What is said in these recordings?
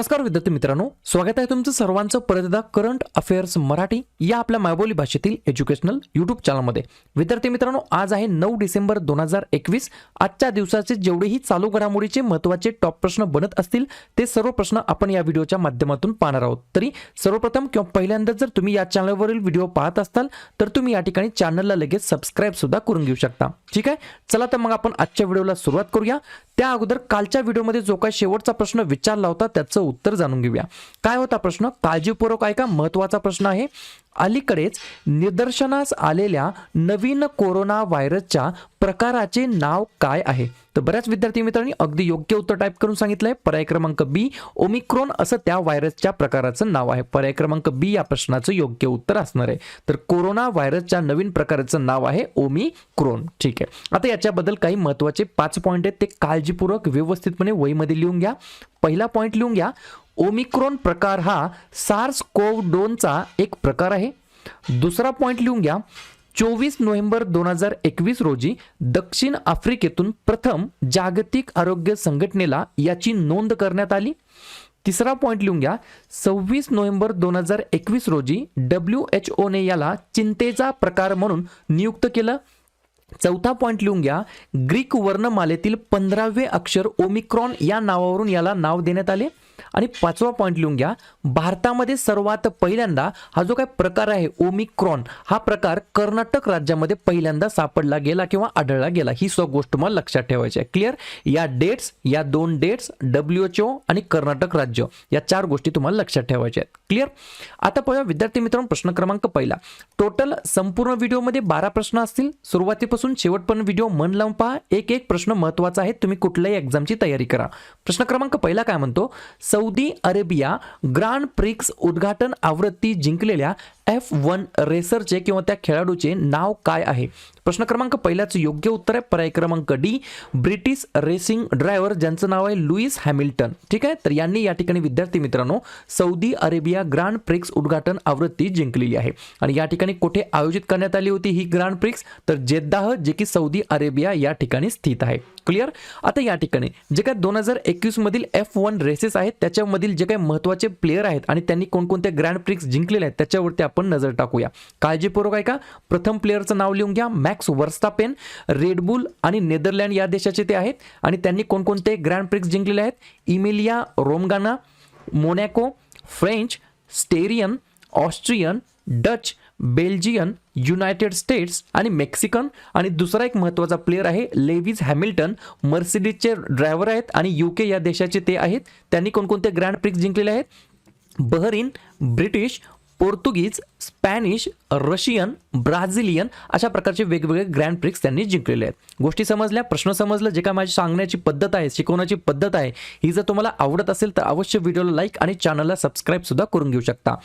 नमस्कार विद्यार्थी मित्रांनो, स्वागत आहे तुमचं सर्वांचं परत एकदा करंट अफेअर्स मराठी या आपल्या मायबोली भाषेतील एज्युकेशनल यूट्यूब चॅनलमध्ये. विद्यार्थी मित्रांनो, आज आहे 9 डिसेंबर 2021. आजच्या दिवसाचे जेवढेही चालू घडामोडीचे महत्त्वाचे टॉप प्रश्न बनत असतील ते सर्व प्रश्न आपण या व्हिडिओच्या माध्यमातून पाहणार आहोत. तरी सर्वप्रथम किंवा पहिल्यांदा जर तुम्ही या चॅनलवरील व्हिडिओ पाहत असाल तर तुम्ही या ठिकाणी चॅनलला लगेच सबस्क्राइब सुद्धा करून घेऊ शकता. ठीक आहे, चला तर मग आपण आजच्या व्हिडिओला सुरुवात करूया. त्या अगोदर कालच्या व्हिडिओमध्ये जो काही शेवटचा प्रश्न विचारला होता त्याचं उत्तर जाणून घेऊया. काय होता प्रश्न? काळजीपूर्वक ऐका, महत्त्वाचा प्रश्न आहे. अलीकडेच निदर्शनास आलेल्या नवीन कोरोना व्हायरसच्या प्रकाराचे नाव काय आहे? तर बऱ्याच विद्यार्थी मित्रांनी अगदी योग्य उत्तर टाईप करून सांगितलंय. पर्याय क्रमांक बी, ओमिक्रॉन असं त्या व्हायरसच्या प्रकाराचं नाव आहे. पर्याय क्रमांक बी या प्रश्नाचं योग्य उत्तर असणार आहे. तर कोरोना व्हायरसच्या नवीन प्रकाराचं नाव आहे ओमिक्रॉन. ठीक आहे, आता याच्याबद्दल काही महत्त्वाचे 5 पॉईंट आहेत, ते काळजीपूर्वक व्यवस्थितपणे वहीमध्ये लिहून घ्या. पहिला पॉईंट लिहून घ्या, ओमिक्रॉन प्रकार हा सार्स कोव्ह 2चा एक प्रकार आहे. दुसरा पॉईंट लिहून घ्या, 24 नोव्हेंबर 2021 रोजी दक्षिण आफ्रिकेतून प्रथम जागतिक आरोग्य संघटनेला याची नोंद करण्यात आली. तिसरा पॉईंट लिहून घ्या, 26 नोव्हेंबर 2021 रोजी WHO ने याला चिंतेचा प्रकार म्हणून नियुक्त केलं. चौथा पॉईंट लिहून घ्या, ग्रीक वर्णमालेतील 15वे अक्षर ओमिक्रॉन या नावावरून याला नाव देण्यात आले. आणि पाचवा पॉईंट लिहून घ्या, भारतामध्ये सर्वात पहिल्यांदा हा जो काय प्रकार आहे ओमिक्रॉन, हा प्रकार कर्नाटक राज्यामध्ये पहिल्यांदा सापडला गेला किंवा आढळला गेला. ही गोष्ट मला लक्षात ठेवायची आहे. क्लिअर? या डेट्स, या 2 डेट्स, WHO आणि कर्नाटक राज्य, या 4 गोष्टी तुम्हाला लक्षात ठेवायच्या आहेत. क्लिअर? आता पाहूया विद्यार्थी मित्रांनो, प्रश्न क्रमांक पहिला. टोटल संपूर्ण व्हिडिओमध्ये 12 प्रश्न असतील. सुरुवातीपासून शेवटपर्यंत व्हिडिओ मन लावून पहा. एक एक प्रश्न महत्त्वाचा आहे. तुम्ही कुठल्याही एक्झामची तयारी करा. प्रश्न क्रमांक पहिला काय म्हणतो? सौदी अरेबिया ग्रँड प्रिक्स उद्घाटन आवृत्ती जिंकलेल्या F1 रेसरचे किंवा त्या खेळाडूचे नाव काय आहे? प्रश्न क्रमांक पहिल्याचं योग्य उत्तर आहे पर्याय क्रमांक डी, ब्रिटिश रेसिंग ड्रायव्हर ज्यांचं नाव आहे लुईस हॅमिल्टन. ठीक आहे, तर यांनी या ठिकाणी विद्यार्थी मित्रांनो सौदी अरेबिया ग्रँड प्रिक्स उद्घाटन आवृत्ती जिंकलेली आहे. आणि या ठिकाणी कुठे आयोजित करण्यात आली होती ही ग्रँड प्रिक्स? तर जेद्दाह, जे की सौदी अरेबिया या ठिकाणी स्थित आहे. क्लिअर? आता या ठिकाणी जे काय 2021 मधील F1 रेसेस आहेत त्याच्यामधील जे काही महत्त्वाचे प्लेयर आहेत आणि त्यांनी कोणकोणते ग्रँड प्रिक्स जिंकलेले आहेत त्याच्यावरती आपण नजर टाकूया. काळजीपूर्वक ऐका. प्रथम प्लेयरचं नाव लिहून घ्या, मॅक्स वर्स्टापेन. रेडबुल आणि नेदरलँड या देशाचे ते आहेत आणि त्यांनी कोणकोणते ग्रँड प्रिक्स जिंकलेले आहेत? Emilia Romagna, Monaco, French, Styrian, Austrian, Dutch, Belgian, United States आणि मेक्सिकन. आणि दुसरा एक महत्त्वाचा प्लेयर आहे लेविस हॅमिल्टन, मर्सिडीजचे ड्रायव्हर आहेत आणि UK या देशाचे ते आहेत. त्यांनी कोणकोणते ग्रँड प्रिक्स जिंकलेले आहेत? बहरीन, ब्रिटिश, पोर्तुगीज, स्पॅनिश, रशियन, ब्राझिलियन अशा प्रकारचे वेगवेगळे ग्रँड प्रिक्स त्यांनी जिंकलेले आहेत. गोष्टी समजल्या? प्रश्न समजलं? जे काय माझी सांगण्याची पद्धत आहे, शिकवण्याची पद्धत आहे, ही जर तुम्हाला आवडत असेल तर अवश्य व्हिडिओला लाईक आणि चॅनलला सबस्क्राईब सुद्धा करून घेऊ शकता.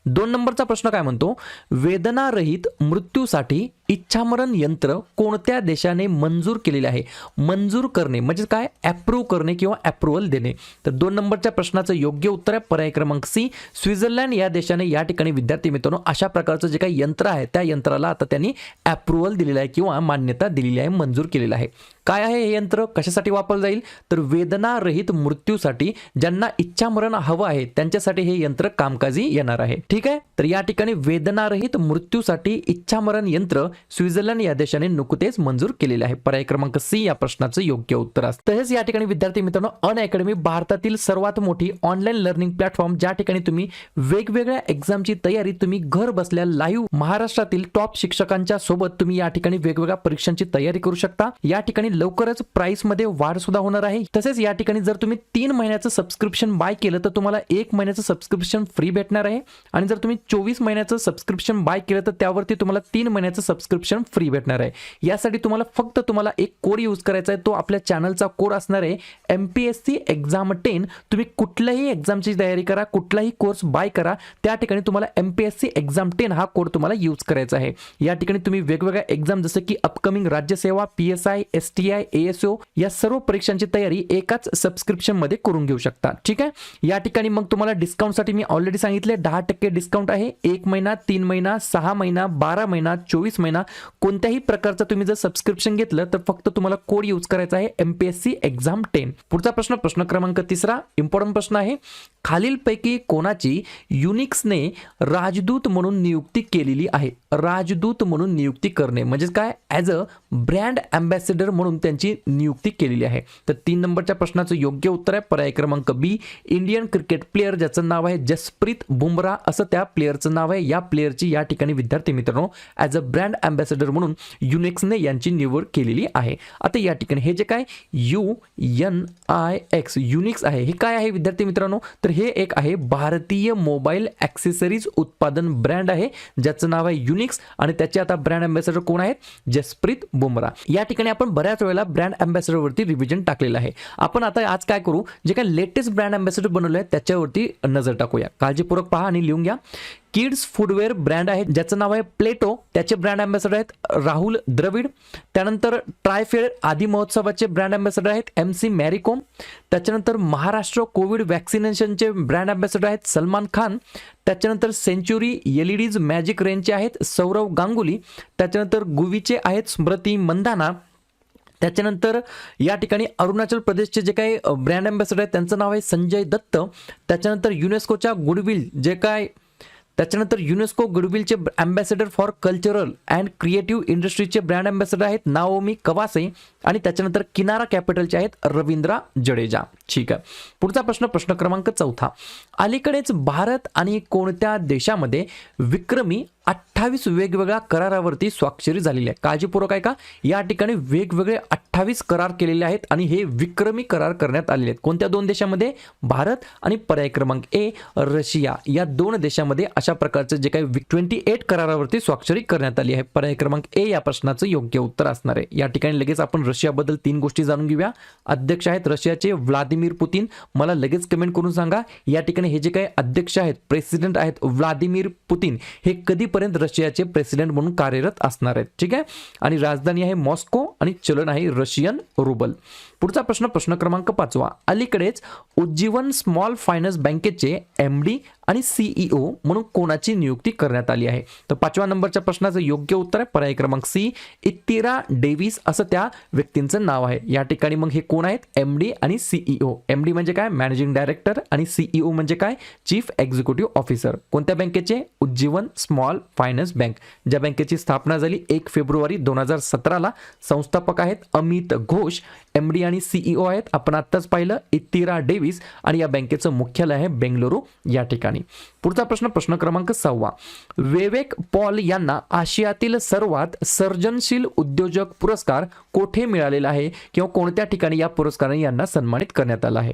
2 नंबरचा प्रश्न काय म्हणतो? वेदनारहित मृत्यूसाठी इच्छामरण यंत्र कोणत्या देशाने मंजूर केलेले आहे? मंजूर करणे म्हणजे काय? अप्रूव्ह करणे किंवा अप्रुव्हल देणे. तर 2 नंबरच्या प्रश्नाचं योग्य उत्तर आहे पर्याय क्रमांक सी, स्वित्झर्लंड या देशाने या ठिकाणी विद्यार्थी मित्रांनो अशा प्रकारचं जे काही यंत्र आहे त्या यंत्राला आता त्यांनी अप्रुव्हल दिलेलं आहे किंवा मान्यता दिलेली आहे, मंजूर केलेलं आहे. काय आहे हे यंत्र? कशासाठी वापरलं जाईल? तर वेदनारहित मृत्यूसाठी ज्यांना इच्छामरण हवं आहे त्यांच्यासाठी हे यंत्र कामकाजी येणार आहे. ठीक आहे, तर या ठिकाणी वेदनारहित मृत्यूसाठी इच्छामरण यंत्र स्वित्झर्लंड या देशाने नुकतेच मंजूर केलेले आहे. पर्याय क्रमांक सी या प्रश्नाचं योग्य उत्तर असतं. तसेच या ठिकाणी विद्यार्थी मित्रांनो अनअकॅडमी भारतातील सर्वात मोठी ऑनलाईन लर्निंग प्लॅटफॉर्म, ज्या ठिकाणी तुम्ही वेगवेगळ्या एक्झामची तयारी तुम्ही घर बसल्या लाईव्ह महाराष्ट्रातील टॉप शिक्षकांच्या सोबत तुम्ही या ठिकाणी वेगवेगळ्या परीक्षांची तयारी करू शकता. या ठिकाणी लवकरच प्राइस मध्ये वाढ सुद्धा होणार आहे. तसेच या ठिकाणी जर तुम्ही 3 महिन्याचं सबस्क्रिप्शन बाय केलं तर तुम्हाला 1 महिन्याचं सबस्क्रिप्शन फ्री भेटणार आहे. आणि जर तुम्ही 24 महिन्याचं सबस्क्रिप्शन बाय केलं तर त्यावरती तुम्हाला 3 महिन्याचं सबस्क्रिप्शन फ्री भेटणार आहे. यासाठी तुम्हाला एक कोड यूज करायचा आहे. तो आपल्या चॅनलचा कोड असणार आहे MPSC एक्झाम 10. तुम्ही कुठल्याही एक्झामची तयारी करा, कुठलाही कोर्स बाय करा, त्या ठिकाणी तुम्हाला MPSC एक्झाम 10 हा कोड तुम्हाला यूज करायचा आहे. आहे. या ठिकाणी तुम्ही वेगवेगळ्या एक्झाम जसं की अपकमिंग राज्यसेवा, PSI, STI, ASO या सर्व परीक्षांची तयारी एकाच सबस्क्रिप्शन मध्ये करून घेऊ शकता. ठीक आहे. या ठिकाणी मग तुम्हाला डिस्काउंटसाठी मी ऑलरेडी सांगितले 10% डिस्काउंट आहे. 1 महिना, 3 महिना, 6 महिना, 12 महिना, 24 महिना कोणत्याही प्रकारचं तुम्ही जर सबस्क्रिप्शन घेतलं तर फक्त तुम्हाला कोड यूज करायचा आहे MPSC एक्झाम 10. पुढचा प्रश्न क्रमांक 3 इम्पॉर्टंट प्रश्न आहे. खालीलपैकी कोणाची युनिक्सने राजदूत म्हणून नियुक्ती केलेली आहे? राजदूत म्हणून नियुक्ती करणे म्हणजे काय? ॲज अ ब्रँड अँबॅसेडर म्हणून त्यांची नियुक्ती केलेली आहे. तर 3 नंबरच्या प्रश्नाचं योग्य उत्तर आहे पर्याय क्रमांक बी. इंडियन क्रिकेट प्लेअर ज्याचं नाव आहे जसप्रीत बुमराह असं त्या प्लेअरचं नाव आहे. या प्लेअरची या ठिकाणी विद्यार्थी मित्रांनो ॲज अ ब्रँड अँबॅसेडर म्हणून युनिक्सने यांची निवड केलेली आहे. आता या ठिकाणी हे जे काय UNIX युनिक्स आहे हे काय आहे विद्यार्थी मित्रांनो? तर हे एक आहे भारतीय मोबाईल ॲक्सेसरीज उत्पादन ब्रँड आहे ज्याचं नाव आहे युनिक्स आणि त्याचे आता ब्रँड अँबॅसेडर कोण आहेत? जसप्रीत बुमराह. या ठिकाणी आपण बऱ्याच वेळेला ब्रँड अँबॅसेडर वरती रिव्हिजन टाकलेलं आहे. आपण आता आज काय करू, जे काय लेटेस्ट ब्रँड अँबॅसेडर बनवले आहेत त्याच्यावरती नजर टाकूया. काळजीपूर्वक पहा आणि लिहून घ्या. किड्स फूडवेअर ब्रँड आहे ज्याचं नाव आहे प्लेटो. त्याचे ब्रँड अँबॅसेडर आहेत राहुल द्रविड. त्यानंतर ट्रायफेड आदी महोत्सवाचे ब्रँड अँबॅसेडर आहेत MC मॅरीकोम. त्याच्यानंतर महाराष्ट्र कोविड वॅक्सिनेशनचे ब्रँड अँबॅसेडर आहेत सलमान खान. त्याच्यानंतर सेंच्युरी LEDs मॅजिक रेंजचे आहेत सौरव गांगुली. त्याच्यानंतर गुवीचे आहेत स्मृती मंदाना. त्याच्यानंतर या ठिकाणी अरुणाचल प्रदेशचे जे काही ब्रँड अँबॅसेडर आहेत त्यांचं नाव आहे संजय दत्त. त्याच्यानंतर युनेस्कोच्या गुडविल जे काय त्याच्यानंतर युनेस्को गुडविलचे ambassador for cultural and creative इंडस्ट्रीचे ब्रँड अँबॅसेडर आहेत नाओमी कवासे. आणि त्याच्यानंतर किनारा कॅपिटलचे आहेत रवींद्र जडेजा. ठीक आहे. पुढचा प्रश्न क्रमांक 4. अलीकडेच भारत आणि कोणत्या देशामध्ये विक्रमी 28 वेगवेगळ्या करारावरती स्वाक्षरी झालेली आहे? काळजीपूर्वक ऐका. या ठिकाणी वेगवेगळे 28 करार केलेले आहेत आणि हे विक्रमी करार करण्यात आलेले आहेत. कोणत्या 2 देशामध्ये? भारत आणि पर्याय क्रमांक A रशिया. या 2 देशामध्ये अशा प्रकारचे जे काही 28 करारावरती स्वाक्षरी करण्यात आली आहे. पर्याय क्रमांक A या प्रश्नाचं योग्य उत्तर असणार आहे. या ठिकाणी लगेच आपण रशियाबद्दल 3 गोष्टी जाणून घेऊया. अध्यक्ष आहेत रशियाचे व्लादिमीर पुतिन. मला लगेच कमेंट करून सांगा या ठिकाणी हे जे काही अध्यक्ष आहेत प्रेसिडेंट आहेत व्लादिमीर पुतिन हे कधीपर्यंत रशियाचे प्रेसिडेंट म्हणून कार्यरत असणार आहेत? ठीक आहे. आणि राजधानी आहे मॉस्को आणि चलन आहे रशियन रुबल. पुढचा प्रश्न क्रमांक 5. अलीकडेच उज्जीवन स्मॉल फायनान्स बँकेचे MD आणि CEO म्हणून कोणाची नियुक्ती करण्यात आली आहे? तर 5व्या नंबरच्या प्रश्नाचं योग्य उत्तर आहे पर्याय क्रमांक C इत्तिरा डेव्हिस असं त्या व्यक्तींचं नाव आहे. या ठिकाणी मग हे कोण आहेत? MD आणि CEO. MD म्हणजे काय? मॅनेजिंग डायरेक्टर आणि CEO म्हणजे काय? Chief executive officer. कोणत्या बँकेचे? उज्जीवन स्मॉल फायनान्स बँक ज्या बँकेची स्थापना झाली 1 फेब्रुवारी 2017ला. संस्थापक आहेत अमित घोष. MD आणि CEO आहेत आपण आत्ताच पाहिलं इत्तिरा डेव्हिस आणि या बँकेचं मुख्यालय आहे बेंगलुरू या ठिकाणी. पुढचा प्रश्न क्रमांक 6. विवेक पॉल यांना आशियातील सर्वात सर्जनशील उद्योजक पुरस्कार कोठे मिळालेला आहे किंवा कोणत्या ठिकाणी या पुरस्काराने यांना सन्मानित करण्यात आलं आहे?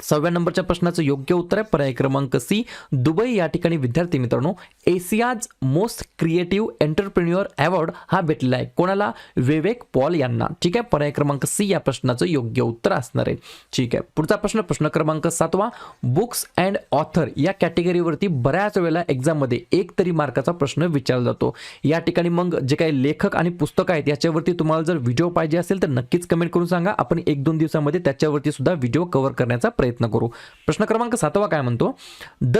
6व्या नंबरच्या प्रश्नाचं योग्य उत्तर आहे पर्याय क्रमांक C दुबई. या ठिकाणी विद्यार्थी मित्रांनो Asia's most creative entrepreneur award हा भेटलेला आहे. कोणाला? विवेक पॉल यांना. ठीक आहे. पर्याय क्रमांक C या प्रश्नाचं योग्य उत्तर असणार आहे. ठीक आहे. पुढचा प्रश्न क्रमांक 7. बुक्स अँड ऑथर या कॅटेगरीवरती बऱ्याच वेळेला एक्झाम मध्ये 1 तरी मार्काचा प्रश्न विचारला जातो. या ठिकाणी मग जे काही लेखक आणि पुस्तक आहेत याच्यावरती तुम्हाला जर व्हिडिओ पाहिजे असेल तर नक्कीच कमेंट करून सांगा. आपण 1-2 दिवसामध्ये त्याच्यावरती सुद्धा व्हिडिओ कव्हर करण्याचा प्रयत्न करू. प्रश्न क्रमांक 7 काय म्हणतो? The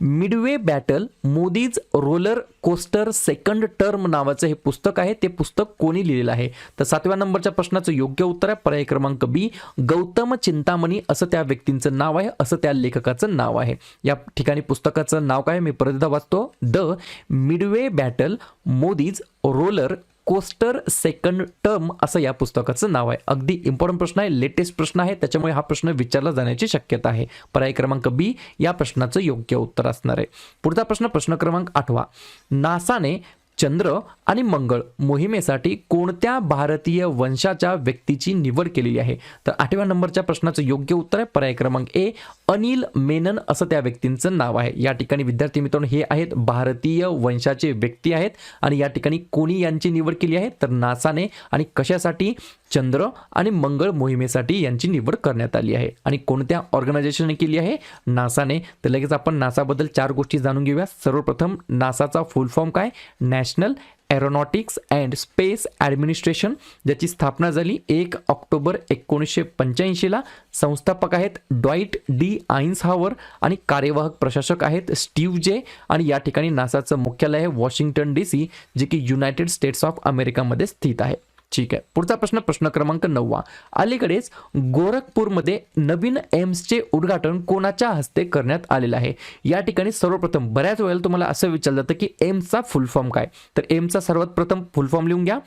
Midway battle Modi's roller coaster second term नावाचं हे पुस्तक आहे. ते पुस्तक कोणी लिहिलेलं आहे? तर 7व्या नंबरच्या प्रश्नाचं योग्य उत्तर आहे पर्याय क्रमांक B गौतम चिंतामणी असं त्या व्यक्तींचं नाव आहे असं त्या लेखकाचं नाव आहे. या ठिकाणी पुस्तकाचं नाव काय? मी परत एकदा वाचतो. The Midway battle Modi's roller coaster second term असं या पुस्तकाचं नाव आहे. अगदी इम्पॉर्टंट प्रश्न आहे, लेटेस्ट प्रश्न आहे, त्याच्यामुळे हा प्रश्न विचारला जाण्याची शक्यता आहे. पर्याय क्रमांक B या प्रश्नाचं योग्य उत्तर असणार आहे. पुढचा प्रश्न क्रमांक 8. नासाने चंद्र आणि मंगळ मोहिमेसाठी कोणत्या भारतीय वंशाच्या व्यक्तीची निवड केलेली आहे? तर 8व्या नंबरच्या प्रश्नाचं योग्य उत्तर आहे पर्याय क्रमांक A अनिल मेनन असं त्या व्यक्तींचं नाव आहे. या ठिकाणी विद्यार्थी मित्रांनो हे आहेत भारतीय वंशाचे व्यक्ती आहेत आणि या ठिकाणी कोणी यांची निवड केली आहे? तर नासाने. आणि कशासाठी? चंद्र आणि मंगळ मोहिमेसाठी यांची निवड करण्यात आली आहे. आणि कोणत्या ऑर्गनायझेशनने केली आहे? नासाने. तर लगेच आपण नासाबद्दल 4 गोष्टी जाणून घेऊया. सर्वप्रथम नासाचा फुल फॉर्म काय? National aeronautics and space administration, ज्याची स्थापना झाली 1 ऑक्टोबर 1985ला. संस्थापक आहेत ड्वाइट डी आइन्सहावर आणि कार्यवाहक प्रशासक आहेत स्टीव्ह जे. आणि या ठिकाणी नासाचं मुख्यालय आहे वॉशिंग्टन DC, जे की युनायटेड स्टेट्स ऑफ अमेरिकामध्ये स्थित आहे. ठीक आहे. पुढचा प्रश्न क्रमांक 9. अलीकडेच गोरखपूरमध्ये नवीन एम्सचे उद्घाटन कोणाच्या हस्ते करण्यात आलेलं आहे? या ठिकाणी सर्वप्रथम बऱ्याच वेळेला तुम्हाला असं विचारलं जातं की एम्सचा फुल फॉर्म काय? तर एम्सचा सर्वात प्रथम फुल फॉर्म लिहून घ्या.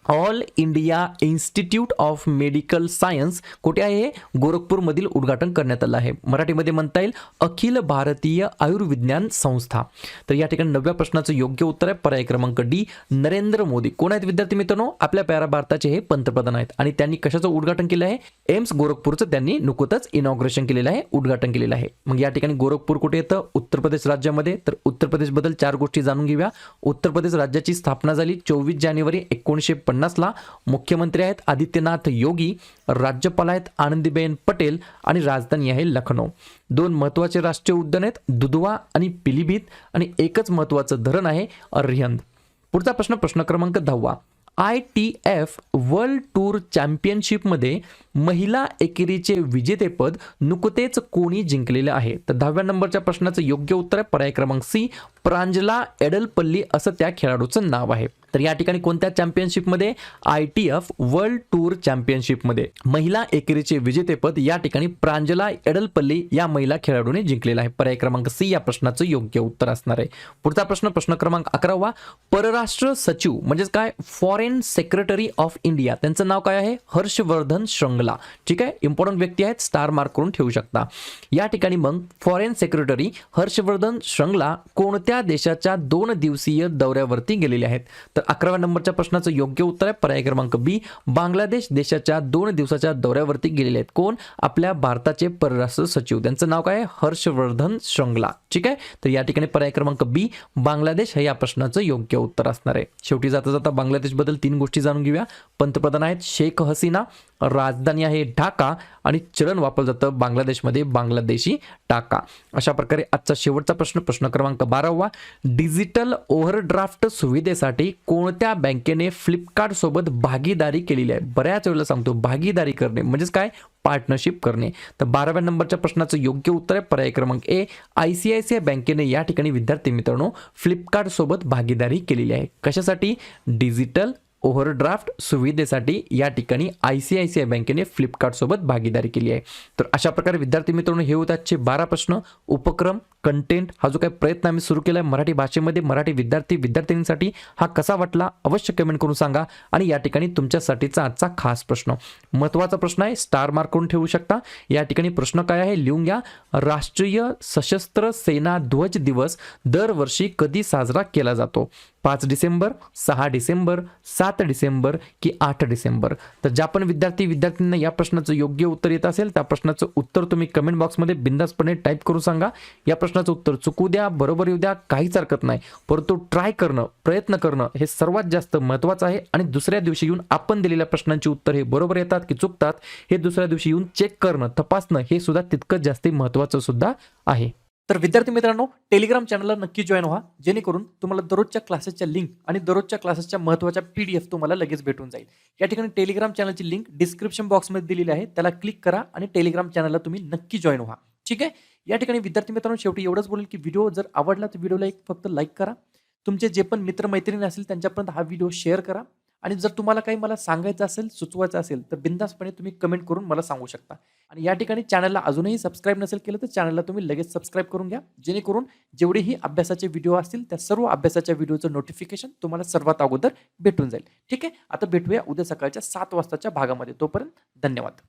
All India institute of medical science. कुठे आहे हे? गोरखपूरमधील उद्घाटन करण्यात आलं आहे. मराठीमध्ये म्हणता येईल अखिल भारतीय आयुर्विज्ञान संस्था. तर या ठिकाणी 9व्या प्रश्नाचं योग्य उत्तर आहे पर्याय क्रमांक डी, नरेंद्र मोदी. कोण आहेत विद्यार्थी मित्रांनो? आपल्या प्यारा भारताचे हे पंतप्रधान आहेत. आणि त्यांनी कशाचं उद्घाटन केलं आहे? एम्स गोरखपूरचं त्यांनी नुकतंच इनॉग्रेशन केलेलं आहे, उद्घाटन केलेलं आहे. मग या ठिकाणी गोरखपूर कुठे येतं? उत्तर प्रदेश राज्यामध्ये. तर उत्तर प्रदेशबद्दल 4 गोष्टी जाणून घेऊया. उत्तर प्रदेश राज्याची स्थापना झाली 24 जानेवारी 1950ला. मुख्यमंत्री आहेत आदित्यनाथ योगी, राज्यपाल आहेत आनंदीबेन पटेल आणि राजधानी आहे लखनौ. 2 महत्त्वाचे राष्ट्रीय उद्यान आहेत दुधवा आणि पिलीभीत आणि एकच महत्त्वाचं धरण आहे अरिहंत. पुढचा प्रश्न क्रमांक 10. ITF वर्ल्ड टूर चॅम्पियनशिपमध्ये महिला एकेरीचे विजेतेपद नुकतेच कोणी जिंकलेले आहे? तर 10व्या नंबरच्या प्रश्नाचं योग्य उत्तर आहे पर्याय क्रमांक सी, प्रांजला एडलपल्ली असं त्या खेळाडूचं नाव आहे. तर या ठिकाणी कोणत्या चॅम्पियनशिपमध्ये? ITF वर्ल्ड टूर चॅम्पियनशिपमध्ये महिला एकेरीचे विजेतेपद या ठिकाणी प्रांजला एडलपल्ली या महिला खेळाडूने जिंकलेला आहे. पर्याय क्रमांक सी या प्रश्नाचं योग्य उत्तर असणार आहे. पुढचा प्रश्न क्रमांक 11. परराष्ट्र सचिव म्हणजेच काय? Foreign secretary of India. त्यांचं नाव काय आहे? हर्षवर्धन श्रृंगला. ठीक आहे. इम्पॉर्टंट व्यक्ती आहेत, स्टार मार्क करून ठेवू शकता. या ठिकाणी मग फॉरेन सेक्रेटरी हर्षवर्धन श्रृंगला कोणत्या देशाच्या 2 दिवसीय दौऱ्यावरती गेलेले आहेत? तर 11व्या नंबरच्या प्रश्नाचं योग्य उत्तर आहे पर्याय क्रमांक बी, बांगलादेश देशाच्या 2 दिवसाच्या दौऱ्यावरती गेलेले आहेत. कोण? आपल्या भारताचे परराष्ट्र सचिव. त्यांचं नाव काय आहे? हर्षवर्धन श्रृंगला. ठीक आहे. तर या ठिकाणी पर्याय क्रमांक बी, बांगलादेश हे या प्रश्नाचं योग्य उत्तर असणार आहे. शेवटी जाता जाता बांगलादेशबद्दल 3 गोष्टी जाणून घेऊया. पंतप्रधान आहेत शेख हसीना, राजधानी आहे ढाका आणि चलन वापरलं जातं बांगलादेशमध्ये बांगलादेशी टाका. अशा प्रकारे आजचा शेवटचा प्रश्न क्रमांक 12. डिजिटल ओव्हरड्राफ्ट सुविधेसाठी कोणत्या बँकेने फ्लिपकार्ट सोबत भागीदारी केलेली आहे? बऱ्याच वेळेला सांगतो भागीदारी करणे म्हणजेच काय? पार्टनरशिप करणे. तर 12व्या नंबरच्या प्रश्नाचं योग्य उत्तर आहे पर्याय क्रमांक ए, ICICI बँकेने या ठिकाणी विद्यार्थी मित्रांनो फ्लिपकार्ट सोबत भागीदारी केलेली आहे. कशासाठी? डिजिटल ओव्हरड्राफ्ट सुविधेसाठी या ठिकाणी ICICI बँकेने फ्लिपकार्ट सोबत भागीदारी केली आहे. तर अशा प्रकारे विद्यार्थी मित्रांनो हे होते आजचे 12 प्रश्न. उपक्रम कंटेंट हा जो काही प्रयत्न आम्ही सुरू केला आहे मराठी भाषेमध्ये मराठी विद्यार्थ्यांसाठी हा कसा वाटला अवश्य कमेंट करून सांगा. आणि या ठिकाणी तुमच्यासाठीचा आजचा खास प्रश्न महत्त्वाचा प्रश्न आहे, स्टार मार्क करून ठेवू शकता. या ठिकाणी प्रश्न काय आहे लिहून घ्या. राष्ट्रीय सशस्त्र सेना ध्वज दिवस दरवर्षी कधी साजरा केला जातो? 5 डिसेंबर, 6 डिसेंबर, 7 डिसेंबर की 8 डिसेंबर? तर ज्या पण विद्यार्थ्यांना या प्रश्नाचं योग्य उत्तर येत असेल त्या प्रश्नाचं उत्तर तुम्ही कमेंट बॉक्समध्ये बिंदासपणे टाईप करून सांगा. या प्रश्नाचं उत्तर चुकू द्या, बरोबर येऊ द्या, काहीच हरकत नाही, परंतु ट्राय करणं, प्रयत्न करणं हे सर्वात जास्त महत्त्वाचं आहे. आणि दुसऱ्या दिवशी येऊन आपण दिलेल्या प्रश्नांची उत्तर हे बरोबर येतात की चुकतात हे दुसऱ्या दिवशी येऊन चेक करणं, तपासणं हे सुद्धा तितकंच जास्त महत्त्वाचं सुद्धा आहे. तर विद्यार्थी मित्रांनो टेलिग्राम चॅनलला नक्की जॉईन व्हा, जेणेकरून तुम्हाला दररोजच्या क्लासेसच्या लिंक आणि दररोजच्या क्लासेसच्या महत्त्वाच्या PDF तुम्हाला लगेच भेटून जाईल. या ठिकाणी टेलिग्राम चॅनलची लिंक डिस्क्रिप्शन बॉक्समध्ये दिलेली आहे, त्याला क्लिक करा आणि टेलिग्राम चॅनलला तुम्ही नक्की जॉईन व्हा. ठीक आहे. या ठिकाणी विद्यार्थी मित्रांनो शेवटी एवढंच बोलेल की व्हिडिओ जर आवडला तर व्हिडिओला एक फक्त लाईक करा. तुमचे जे पण मित्रमैत्रिणी असतील त्यांच्यापर्यंत हा व्हिडिओ शेअर करा. आणि जर तुम्हाला काही मला सांगायचं असेल, सुचवायचं असेल तर बिंदासपणे तुम्ही कमेंट करून मला सांगू शकता. आणि या ठिकाणी चॅनलला अजूनही सबस्क्राईब नसेल केलं तर चॅनलला तुम्ही लगेच सबस्क्राईब करून घ्या, जेणेकरून जेवढेही अभ्यासाचे व्हिडिओ असतील त्या सर्व अभ्यासाच्या व्हिडिओचं नोटिफिकेशन तुम्हाला सर्वात अगोदर भेटून जाईल. ठीक आहे. आता भेटूया उद्या सकाळच्या 7 वाजताच्या भागामध्ये. तोपर्यंत धन्यवाद.